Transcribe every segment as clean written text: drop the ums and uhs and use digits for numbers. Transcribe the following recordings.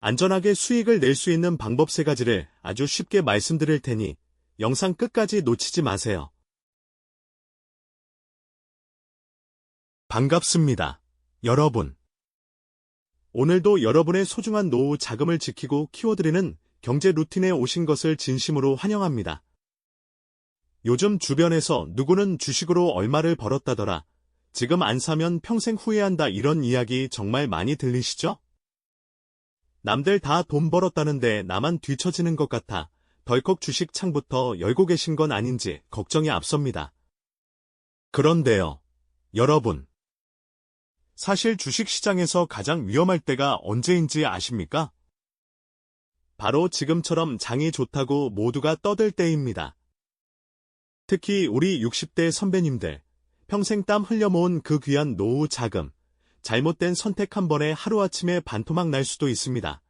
안전하게 수익을 낼 수 있는 방법 3가지를 아주 쉽게 말씀드릴 테니 영상 끝까지 놓치지 마세요. 반갑습니다, 여러분. 오늘도 여러분의 소중한 노후 자금을 지키고 키워드리는 경제 루틴에 오신 것을 진심으로 환영합니다. 요즘 주변에서 누구는 주식으로 얼마를 벌었다더라, 지금 안 사면 평생 후회한다, 이런 이야기 정말 많이 들리시죠? 남들 다 돈 벌었다는데 나만 뒤처지는 것 같아 덜컥 주식 창부터 열고 계신 건 아닌지 걱정이 앞섭니다. 그런데요, 여러분. 사실 주식시장에서 가장 위험할 때가 언제인지 아십니까? 바로 지금처럼 장이 좋다고 모두가 떠들 때입니다. 특히 우리 60대 선배님들, 평생 땀 흘려 모은 그 귀한 노후 자금, 잘못된 선택 한 번에 하루아침에 반토막 날 수도 있습니다.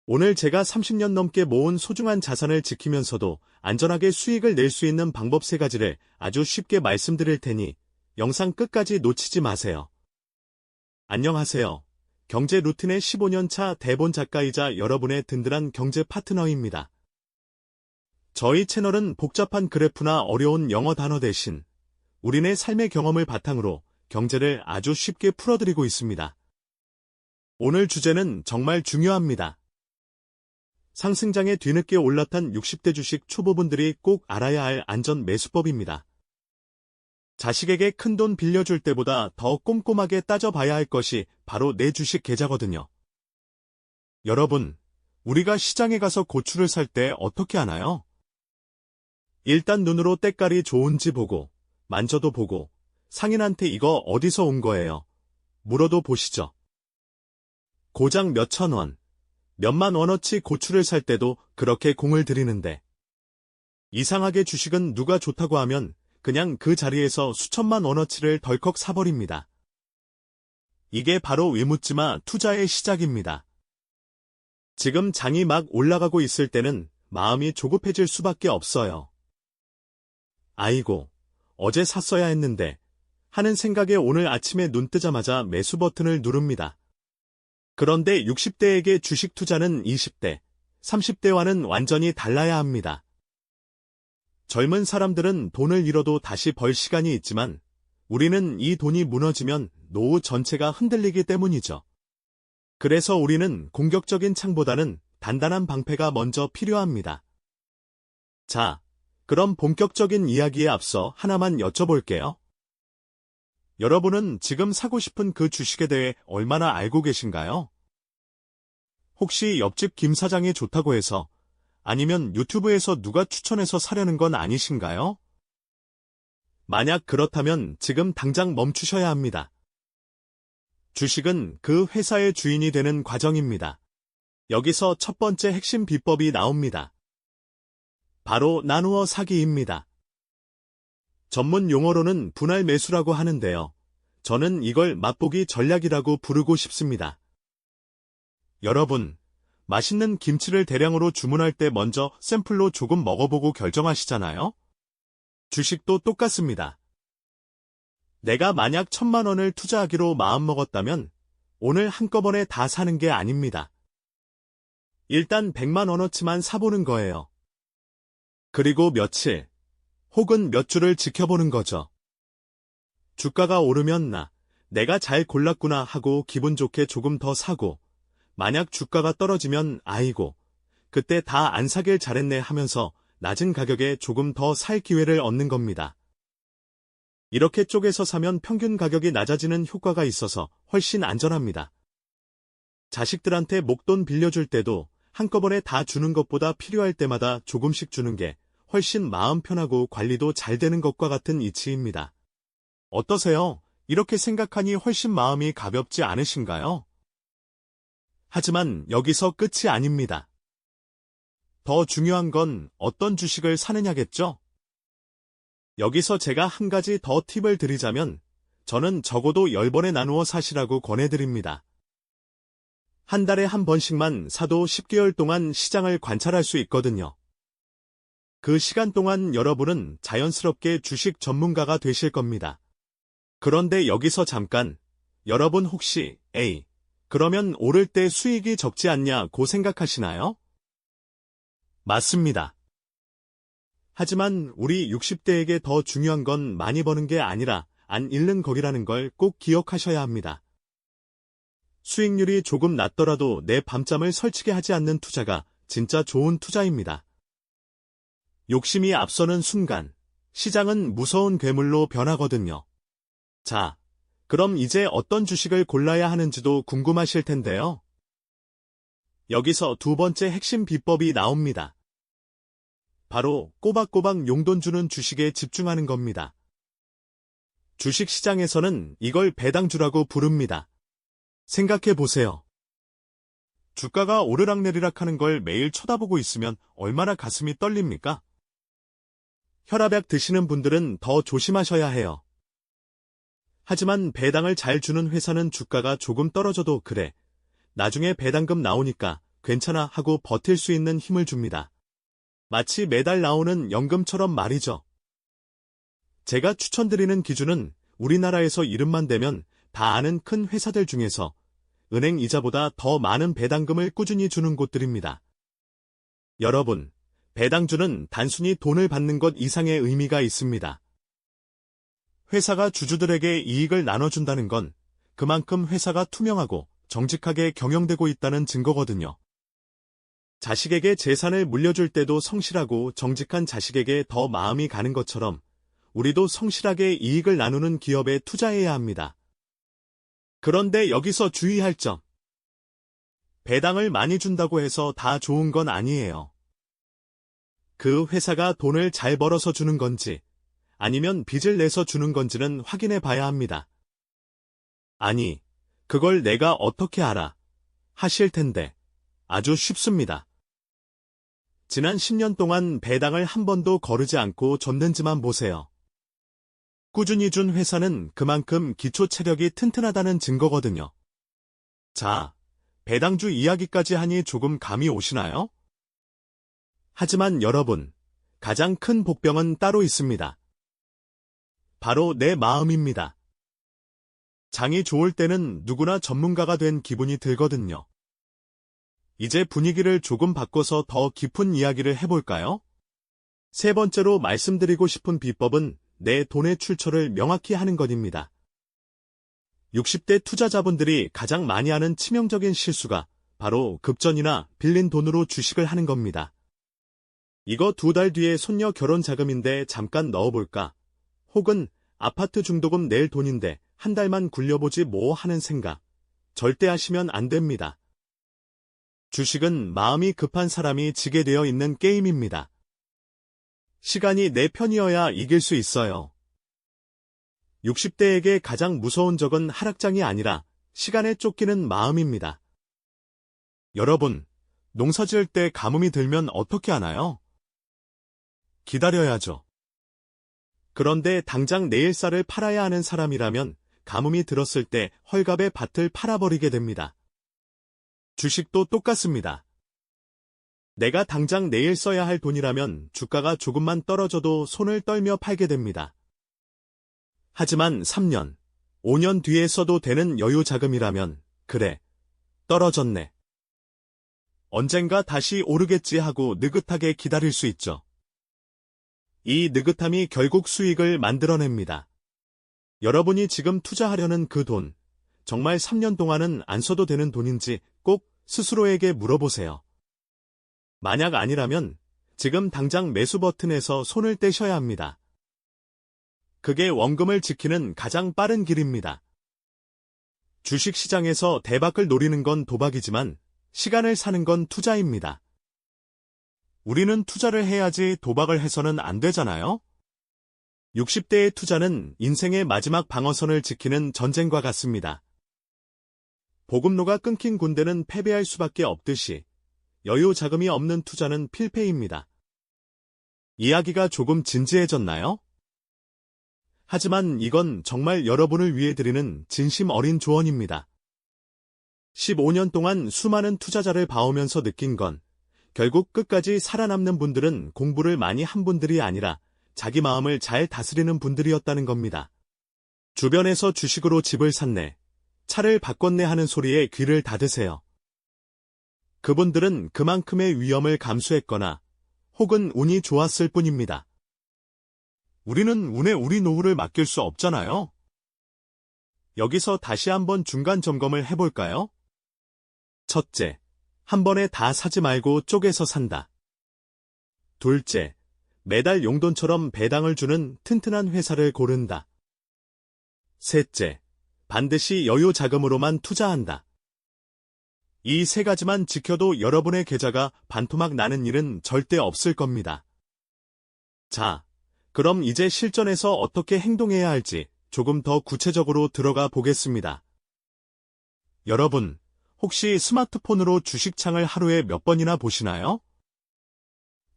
오늘 제가 30년 넘게 모은 소중한 자산을 지키면서도 안전하게 수익을 낼 수 있는 방법 3가지를 아주 쉽게 말씀드릴 테니 영상 끝까지 놓치지 마세요. 안녕하세요. 경제 루틴의 15년차 대본 작가이자 여러분의 든든한 경제 파트너입니다. 저희 채널은 복잡한 그래프나 어려운 영어 단어 대신 우리네 삶의 경험을 바탕으로 경제를 아주 쉽게 풀어드리고 있습니다. 오늘 주제는 정말 중요합니다. 상승장에 뒤늦게 올라탄 60대 주식 초보분들이 꼭 알아야 할 안전 매수법입니다. 자식에게 큰돈 빌려줄 때보다 더 꼼꼼하게 따져봐야 할 것이 바로 내 주식 계좌거든요. 여러분, 우리가 시장에 가서 고추를 살 때 어떻게 하나요? 일단 눈으로 때깔이 좋은지 보고, 만져도 보고, 상인한테 이거 어디서 온 거예요? 물어도 보시죠. 고작 몇천 원, 몇만 원어치 고추를 살 때도 그렇게 공을 들이는데, 이상하게 주식은 누가 좋다고 하면 그냥 그 자리에서 수천만 원어치를 덜컥 사버립니다. 이게 바로 왜묻지마 투자의 시작입니다. 지금 장이 막 올라가고 있을 때는 마음이 조급해질 수밖에 없어요. 아이고, 어제 샀어야 했는데 하는 생각에 오늘 아침에 눈 뜨자마자 매수 버튼을 누릅니다. 그런데 60대에게 주식 투자는 20대, 30대와는 완전히 달라야 합니다. 젊은 사람들은 돈을 잃어도 다시 벌 시간이 있지만 우리는 이 돈이 무너지면 노후 전체가 흔들리기 때문이죠. 그래서 우리는 공격적인 창보다는 단단한 방패가 먼저 필요합니다. 자, 그럼 본격적인 이야기에 앞서 하나만 여쭤볼게요. 여러분은 지금 사고 싶은 그 주식에 대해 얼마나 알고 계신가요? 혹시 옆집 김 사장이 좋다고 해서 아니면 유튜브에서 누가 추천해서 사려는 건 아니신가요? 만약 그렇다면 지금 당장 멈추셔야 합니다. 주식은 그 회사의 주인이 되는 과정입니다. 여기서 첫 번째 핵심 비법이 나옵니다. 바로 나누어 사기입니다. 전문 용어로는 분할 매수라고 하는데요. 저는 이걸 맛보기 전략이라고 부르고 싶습니다. 여러분, 맛있는 김치를 대량으로 주문할 때 먼저 샘플로 조금 먹어보고 결정하시잖아요? 주식도 똑같습니다. 내가 만약 1000만 원을 투자하기로 마음먹었다면 오늘 한꺼번에 다 사는 게 아닙니다. 일단 100만 원어치만 사보는 거예요. 그리고 며칠, 혹은 몇 주를 지켜보는 거죠. 주가가 오르면 내가 잘 골랐구나 하고 기분 좋게 조금 더 사고, 만약 주가가 떨어지면 아이고, 그때 다 안 사길 잘했네 하면서 낮은 가격에 조금 더 살 기회를 얻는 겁니다. 이렇게 쪼개서 사면 평균 가격이 낮아지는 효과가 있어서 훨씬 안전합니다. 자식들한테 목돈 빌려줄 때도 한꺼번에 다 주는 것보다 필요할 때마다 조금씩 주는 게 훨씬 마음 편하고 관리도 잘 되는 것과 같은 이치입니다. 어떠세요? 이렇게 생각하니 훨씬 마음이 가볍지 않으신가요? 하지만 여기서 끝이 아닙니다. 더 중요한 건 어떤 주식을 사느냐겠죠? 여기서 제가 한 가지 더 팁을 드리자면 저는 적어도 10번에 나누어 사시라고 권해드립니다. 한 달에 한 번씩만 사도 10개월 동안 시장을 관찰할 수 있거든요. 그 시간 동안 여러분은 자연스럽게 주식 전문가가 되실 겁니다. 그런데 여기서 잠깐, 여러분 혹시 A, 그러면 오를 때 수익이 적지 않냐고 생각하시나요? 맞습니다. 하지만 우리 60대에게 더 중요한 건 많이 버는 게 아니라 안 잃는 거기라는 걸 꼭 기억하셔야 합니다. 수익률이 조금 낮더라도 내 밤잠을 설치게 하지 않는 투자가 진짜 좋은 투자입니다. 욕심이 앞서는 순간, 시장은 무서운 괴물로 변하거든요. 자, 그럼 이제 어떤 주식을 골라야 하는지도 궁금하실 텐데요. 여기서 두 번째 핵심 비법이 나옵니다. 바로 꼬박꼬박 용돈 주는 주식에 집중하는 겁니다. 주식 시장에서는 이걸 배당주라고 부릅니다. 생각해 보세요. 주가가 오르락내리락 하는 걸 매일 쳐다보고 있으면 얼마나 가슴이 떨립니까? 혈압약 드시는 분들은 더 조심하셔야 해요. 하지만 배당을 잘 주는 회사는 주가가 조금 떨어져도 그래, 나중에 배당금 나오니까 괜찮아 하고 버틸 수 있는 힘을 줍니다. 마치 매달 나오는 연금처럼 말이죠. 제가 추천드리는 기준은 우리나라에서 이름만 대면 다 아는 큰 회사들 중에서 은행 이자보다 더 많은 배당금을 꾸준히 주는 곳들입니다. 여러분, 배당주는 단순히 돈을 받는 것 이상의 의미가 있습니다. 회사가 주주들에게 이익을 나눠준다는 건 그만큼 회사가 투명하고 정직하게 경영되고 있다는 증거거든요. 자식에게 재산을 물려줄 때도 성실하고 정직한 자식에게 더 마음이 가는 것처럼 우리도 성실하게 이익을 나누는 기업에 투자해야 합니다. 그런데 여기서 주의할 점. 배당을 많이 준다고 해서 다 좋은 건 아니에요. 그 회사가 돈을 잘 벌어서 주는 건지 아니면 빚을 내서 주는 건지는 확인해 봐야 합니다. 아니, 그걸 내가 어떻게 알아? 하실 텐데 아주 쉽습니다. 지난 10년 동안 배당을 한 번도 거르지 않고 줬는지만 보세요. 꾸준히 준 회사는 그만큼 기초 체력이 튼튼하다는 증거거든요. 자, 배당주 이야기까지 하니 조금 감이 오시나요? 하지만 여러분, 가장 큰 복병은 따로 있습니다. 바로 내 마음입니다. 장이 좋을 때는 누구나 전문가가 된 기분이 들거든요. 이제 분위기를 조금 바꿔서 더 깊은 이야기를 해볼까요? 세 번째로 말씀드리고 싶은 비법은 내 돈의 출처를 명확히 하는 것입니다. 60대 투자자분들이 가장 많이 하는 치명적인 실수가 바로 급전이나 빌린 돈으로 주식을 하는 겁니다. 이거 2달 뒤에 손녀 결혼 자금인데 잠깐 넣어볼까? 혹은 아파트 중도금 낼 돈인데 한 달만 굴려보지 뭐 하는 생각. 절대 하시면 안 됩니다. 주식은 마음이 급한 사람이 지게 되어 있는 게임입니다. 시간이 내 편이어야 이길 수 있어요. 60대에게 가장 무서운 적은 하락장이 아니라 시간에 쫓기는 마음입니다. 여러분, 농사 지을 때 가뭄이 들면 어떻게 하나요? 기다려야죠. 그런데 당장 내일 쌀을 팔아야 하는 사람이라면 가뭄이 들었을 때 헐갑에 밭을 팔아버리게 됩니다. 주식도 똑같습니다. 내가 당장 내일 써야 할 돈이라면 주가가 조금만 떨어져도 손을 떨며 팔게 됩니다. 하지만 3년, 5년 뒤에 써도 되는 여유 자금이라면 그래, 떨어졌네. 언젠가 다시 오르겠지 하고 느긋하게 기다릴 수 있죠. 이 느긋함이 결국 수익을 만들어냅니다. 여러분이 지금 투자하려는 그 돈, 정말 3년 동안은 안 써도 되는 돈인지 꼭 스스로에게 물어보세요. 만약 아니라면 지금 당장 매수 버튼에서 손을 떼셔야 합니다. 그게 원금을 지키는 가장 빠른 길입니다. 주식시장에서 대박을 노리는 건 도박이지만 시간을 사는 건 투자입니다. 우리는 투자를 해야지 도박을 해서는 안 되잖아요? 60대의 투자는 인생의 마지막 방어선을 지키는 전쟁과 같습니다. 보급로가 끊긴 군대는 패배할 수밖에 없듯이 여유 자금이 없는 투자는 필패입니다. 이야기가 조금 진지해졌나요? 하지만 이건 정말 여러분을 위해 드리는 진심 어린 조언입니다. 15년 동안 수많은 투자자를 봐오면서 느낀 건 결국 끝까지 살아남는 분들은 공부를 많이 한 분들이 아니라 자기 마음을 잘 다스리는 분들이었다는 겁니다. 주변에서 주식으로 집을 샀네, 차를 바꿨네 하는 소리에 귀를 닫으세요. 그분들은 그만큼의 위험을 감수했거나 혹은 운이 좋았을 뿐입니다. 우리는 운에 우리 노후를 맡길 수 없잖아요. 여기서 다시 한번 중간 점검을 해볼까요? 첫째, 한 번에 다 사지 말고 쪼개서 산다. 둘째, 매달 용돈처럼 배당을 주는 튼튼한 회사를 고른다. 셋째, 반드시 여유 자금으로만 투자한다. 이 세 가지만 지켜도 여러분의 계좌가 반토막 나는 일은 절대 없을 겁니다. 자, 그럼 이제 실전에서 어떻게 행동해야 할지 조금 더 구체적으로 들어가 보겠습니다. 여러분, 혹시 스마트폰으로 주식창을 하루에 몇 번이나 보시나요?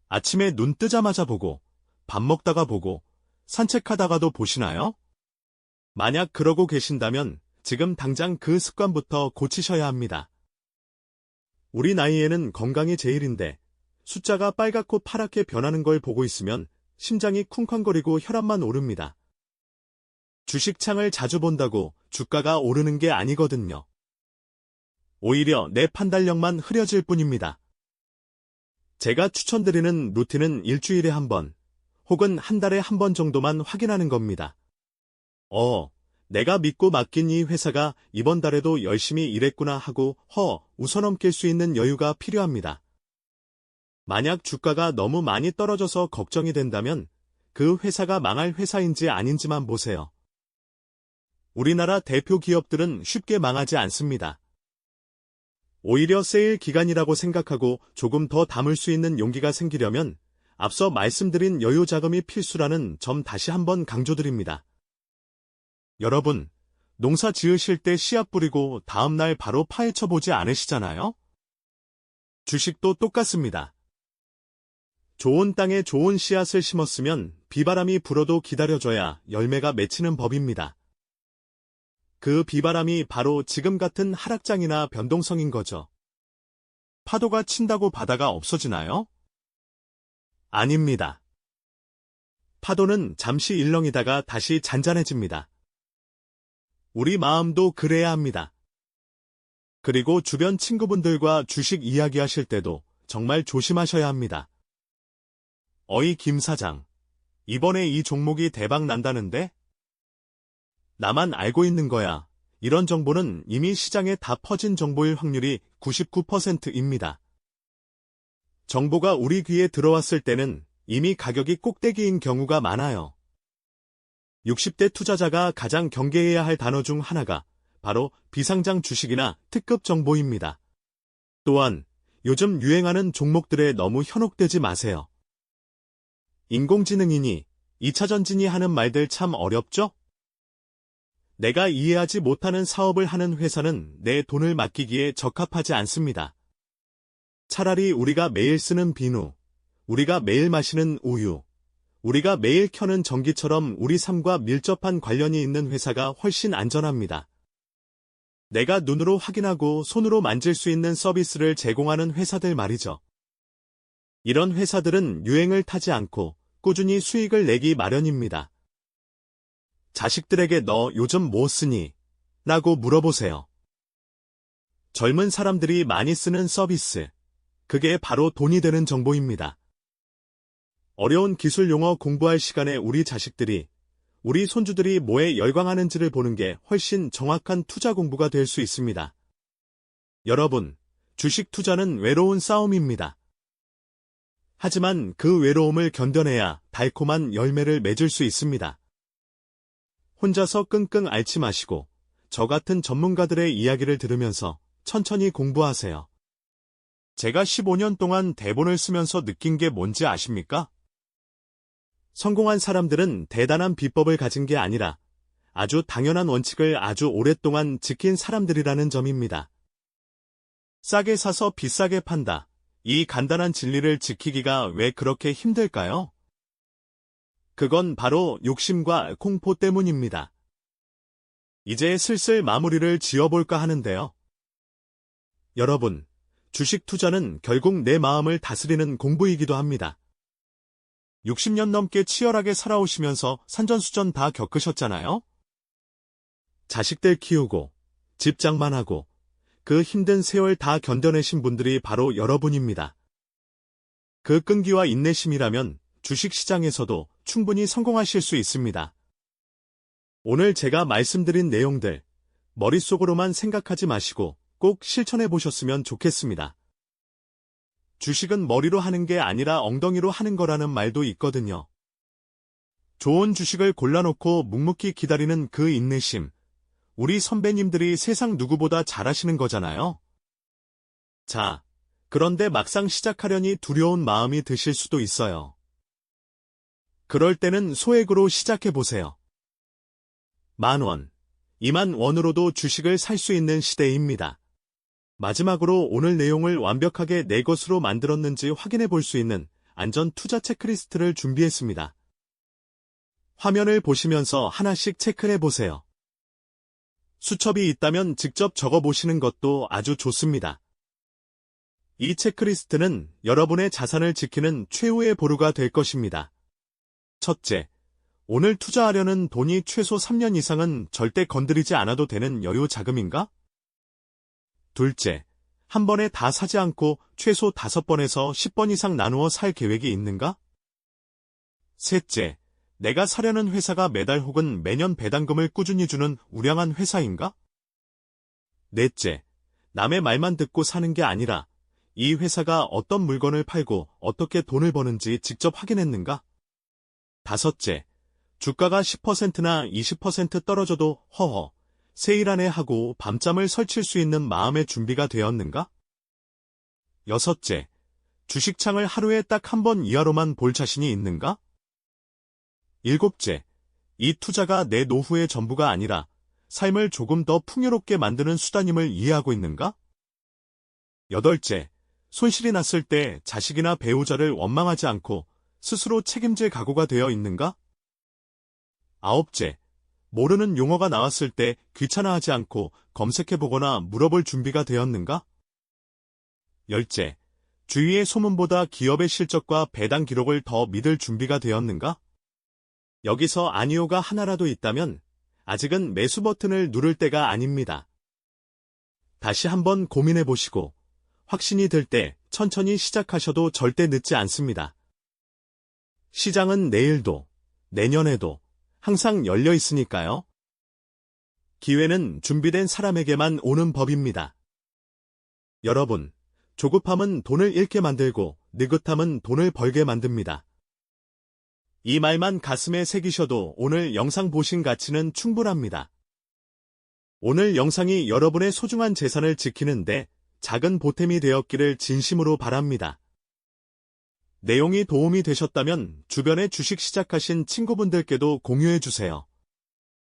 아침에 눈 뜨자마자 보고, 밥 먹다가 보고, 산책하다가도 보시나요? 만약 그러고 계신다면 지금 당장 그 습관부터 고치셔야 합니다. 우리 나이에는 건강이 제일인데 숫자가 빨갛고 파랗게 변하는 걸 보고 있으면 심장이 쿵쾅거리고 혈압만 오릅니다. 주식창을 자주 본다고 주가가 오르는 게 아니거든요. 오히려 내 판단력만 흐려질 뿐입니다. 제가 추천드리는 루틴은 일주일에 한 번, 혹은 한 달에 한 번 정도만 확인하는 겁니다. 내가 믿고 맡긴 이 회사가 이번 달에도 열심히 일했구나 하고 웃어넘길 수 있는 여유가 필요합니다. 만약 주가가 너무 많이 떨어져서 걱정이 된다면 그 회사가 망할 회사인지 아닌지만 보세요. 우리나라 대표 기업들은 쉽게 망하지 않습니다. 오히려 세일 기간이라고 생각하고 조금 더 담을 수 있는 용기가 생기려면 앞서 말씀드린 여유 자금이 필수라는 점 다시 한번 강조드립니다. 여러분, 농사 지으실 때 씨앗 뿌리고 다음날 바로 파헤쳐 보지 않으시잖아요? 주식도 똑같습니다. 좋은 땅에 좋은 씨앗을 심었으면 비바람이 불어도 기다려줘야 열매가 맺히는 법입니다. 그 비바람이 바로 지금 같은 하락장이나 변동성인 거죠. 파도가 친다고 바다가 없어지나요? 아닙니다. 파도는 잠시 일렁이다가 다시 잔잔해집니다. 우리 마음도 그래야 합니다. 그리고 주변 친구분들과 주식 이야기하실 때도 정말 조심하셔야 합니다. 어이 김 사장, 이번에 이 종목이 대박 난다는데? 나만 알고 있는 거야. 이런 정보는 이미 시장에 다 퍼진 정보일 확률이 99%입니다. 정보가 우리 귀에 들어왔을 때는 이미 가격이 꼭대기인 경우가 많아요. 60대 투자자가 가장 경계해야 할 단어 중 하나가 바로 비상장 주식이나 특급 정보입니다. 또한 요즘 유행하는 종목들에 너무 현혹되지 마세요. 인공지능이니 2차 전지니 하는 말들 참 어렵죠? 내가 이해하지 못하는 사업을 하는 회사는 내 돈을 맡기기에 적합하지 않습니다. 차라리 우리가 매일 쓰는 비누, 우리가 매일 마시는 우유, 우리가 매일 켜는 전기처럼 우리 삶과 밀접한 관련이 있는 회사가 훨씬 안전합니다. 내가 눈으로 확인하고 손으로 만질 수 있는 서비스를 제공하는 회사들 말이죠. 이런 회사들은 유행을 타지 않고 꾸준히 수익을 내기 마련입니다. 자식들에게 너 요즘 뭐 쓰니? 라고 물어보세요. 젊은 사람들이 많이 쓰는 서비스, 그게 바로 돈이 되는 정보입니다. 어려운 기술 용어 공부할 시간에 우리 자식들이, 우리 손주들이 뭐에 열광하는지를 보는 게 훨씬 정확한 투자 공부가 될 수 있습니다. 여러분, 주식 투자는 외로운 싸움입니다. 하지만 그 외로움을 견뎌내야 달콤한 열매를 맺을 수 있습니다. 혼자서 끙끙 앓지 마시고 저 같은 전문가들의 이야기를 들으면서 천천히 공부하세요. 제가 15년 동안 대본을 쓰면서 느낀 게 뭔지 아십니까? 성공한 사람들은 대단한 비법을 가진 게 아니라 아주 당연한 원칙을 아주 오랫동안 지킨 사람들이라는 점입니다. 싸게 사서 비싸게 판다. 이 간단한 진리를 지키기가 왜 그렇게 힘들까요? 그건 바로 욕심과 공포 때문입니다. 이제 슬슬 마무리를 지어볼까 하는데요. 여러분, 주식 투자는 결국 내 마음을 다스리는 공부이기도 합니다. 60년 넘게 치열하게 살아오시면서 산전수전 다 겪으셨잖아요? 자식들 키우고, 집장만 하고 그 힘든 세월 다 견뎌내신 분들이 바로 여러분입니다. 그 끈기와 인내심이라면 주식시장에서도 충분히 성공하실 수 있습니다. 오늘 제가 말씀드린 내용들 머릿속으로만 생각하지 마시고 꼭 실천해 보셨으면 좋겠습니다. 주식은 머리로 하는 게 아니라 엉덩이로 하는 거라는 말도 있거든요. 좋은 주식을 골라놓고 묵묵히 기다리는 그 인내심, 우리 선배님들이 세상 누구보다 잘하시는 거잖아요. 자, 그런데 막상 시작하려니 두려운 마음이 드실 수도 있어요. 그럴 때는 소액으로 시작해보세요. 10,000원, 20,000원으로도 주식을 살 수 있는 시대입니다. 마지막으로 오늘 내용을 완벽하게 내 것으로 만들었는지 확인해 볼 수 있는 안전 투자 체크리스트를 준비했습니다. 화면을 보시면서 하나씩 체크해 보세요. 수첩이 있다면 직접 적어 보시는 것도 아주 좋습니다. 이 체크리스트는 여러분의 자산을 지키는 최후의 보루가 될 것입니다. 첫째, 오늘 투자하려는 돈이 최소 3년 이상은 절대 건드리지 않아도 되는 여유 자금인가? 둘째, 한 번에 다 사지 않고 최소 5번에서 10번 이상 나누어 살 계획이 있는가? 셋째, 내가 사려는 회사가 매달 혹은 매년 배당금을 꾸준히 주는 우량한 회사인가? 넷째, 남의 말만 듣고 사는 게 아니라 이 회사가 어떤 물건을 팔고 어떻게 돈을 버는지 직접 확인했는가? 다섯째, 주가가 10%나 20% 떨어져도 허허, 세일하네 하고 밤잠을 설칠 수 있는 마음의 준비가 되었는가? 여섯째, 주식창을 하루에 딱 한 번 이하로만 볼 자신이 있는가? 일곱째, 이 투자가 내 노후의 전부가 아니라 삶을 조금 더 풍요롭게 만드는 수단임을 이해하고 있는가? 여덟째, 손실이 났을 때 자식이나 배우자를 원망하지 않고 스스로 책임질 각오가 되어 있는가? 아홉째, 모르는 용어가 나왔을 때 귀찮아하지 않고 검색해보거나 물어볼 준비가 되었는가? 열째, 주위의 소문보다 기업의 실적과 배당 기록을 더 믿을 준비가 되었는가? 여기서 아니오가 하나라도 있다면 아직은 매수 버튼을 누를 때가 아닙니다. 다시 한번 고민해보시고 확신이 들 때 천천히 시작하셔도 절대 늦지 않습니다. 시장은 내일도, 내년에도 항상 열려 있으니까요. 기회는 준비된 사람에게만 오는 법입니다. 여러분, 조급함은 돈을 잃게 만들고 느긋함은 돈을 벌게 만듭니다. 이 말만 가슴에 새기셔도 오늘 영상 보신 가치는 충분합니다. 오늘 영상이 여러분의 소중한 재산을 지키는데 작은 보탬이 되었기를 진심으로 바랍니다. 내용이 도움이 되셨다면 주변에 주식 시작하신 친구분들께도 공유해주세요.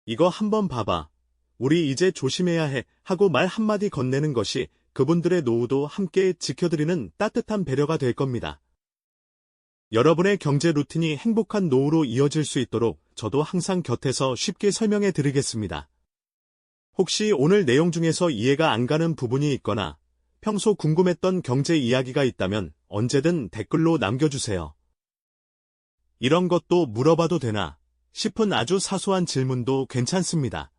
이거 한번 봐봐. 우리 이제 조심해야 해 하고 말 한마디 건네는 것이 그분들의 노후도 함께 지켜드리는 따뜻한 배려가 될 겁니다. 여러분의 경제 루틴이 행복한 노후로 이어질 수 있도록 저도 항상 곁에서 쉽게 설명해 드리겠습니다. 혹시 오늘 내용 중에서 이해가 안 가는 부분이 있거나 평소 궁금했던 경제 이야기가 있다면 언제든 댓글로 남겨주세요. 이런 것도 물어봐도 되나 싶은 아주 사소한 질문도 괜찮습니다.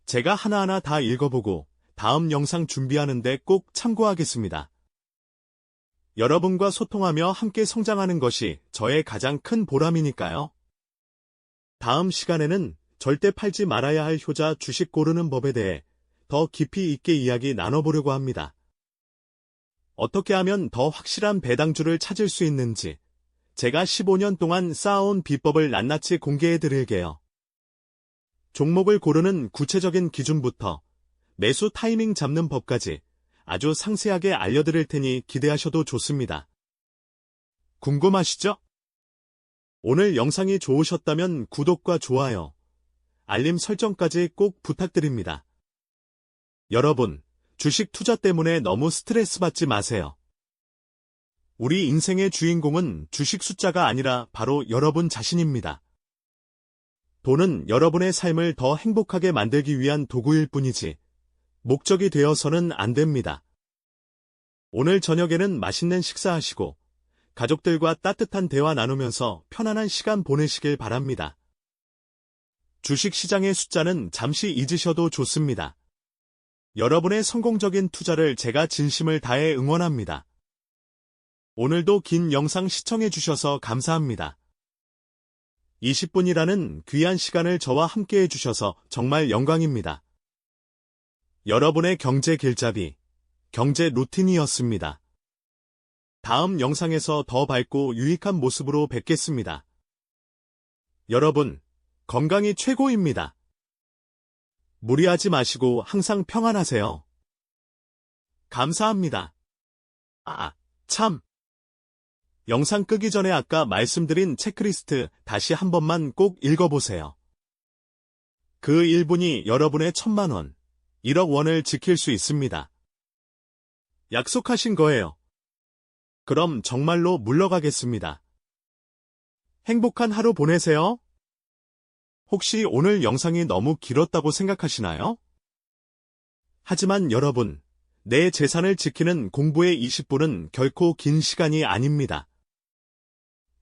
제가 하나하나 다 읽어보고 다음 영상 준비하는데 꼭 참고하겠습니다. 여러분과 소통하며 함께 성장하는 것이 저의 가장 큰 보람이니까요. 다음 시간에는 절대 팔지 말아야 할 효자 주식 고르는 법에 대해 더 깊이 있게 이야기 나눠보려고 합니다. 어떻게 하면 더 확실한 배당주를 찾을 수 있는지 제가 15년 동안 쌓아온 비법을 낱낱이 공개해드릴게요. 종목을 고르는 구체적인 기준부터 매수 타이밍 잡는 법까지 아주 상세하게 알려드릴 테니 기대하셔도 좋습니다. 궁금하시죠? 오늘 영상이 좋으셨다면 구독과 좋아요, 알림 설정까지 꼭 부탁드립니다. 여러분, 주식 투자 때문에 너무 스트레스 받지 마세요. 우리 인생의 주인공은 주식 숫자가 아니라 바로 여러분 자신입니다. 돈은 여러분의 삶을 더 행복하게 만들기 위한 도구일 뿐이지 목적이 되어서는 안 됩니다. 오늘 저녁에는 맛있는 식사하시고 가족들과 따뜻한 대화 나누면서 편안한 시간 보내시길 바랍니다. 주식 시장의 숫자는 잠시 잊으셔도 좋습니다. 여러분의 성공적인 투자를 제가 진심을 다해 응원합니다. 오늘도 긴 영상 시청해주셔서 감사합니다. 20분이라는 귀한 시간을 저와 함께 해주셔서 정말 영광입니다. 여러분의 경제 길잡이, 경제 루틴이었습니다. 다음 영상에서 더 밝고 유익한 모습으로 뵙겠습니다. 여러분, 건강이 최고입니다. 무리하지 마시고 항상 평안하세요. 감사합니다. 참. 영상 끄기 전에 아까 말씀드린 체크리스트 다시 한 번만 꼭 읽어보세요. 그 1분이 여러분의 1,000만 원, 1억 원을 지킬 수 있습니다. 약속하신 거예요. 그럼 정말로 물러가겠습니다. 행복한 하루 보내세요. 혹시 오늘 영상이 너무 길었다고 생각하시나요? 하지만 여러분, 내 재산을 지키는 공부의 20분은 결코 긴 시간이 아닙니다.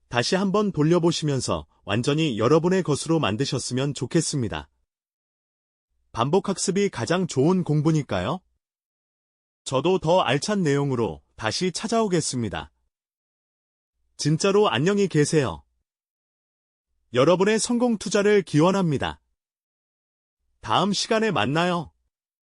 다시 한번 돌려보시면서 완전히 여러분의 것으로 만드셨으면 좋겠습니다. 반복학습이 가장 좋은 공부니까요. 저도 더 알찬 내용으로 다시 찾아오겠습니다. 진짜로 안녕히 계세요. 여러분의 성공 투자를 기원합니다. 다음 시간에 만나요.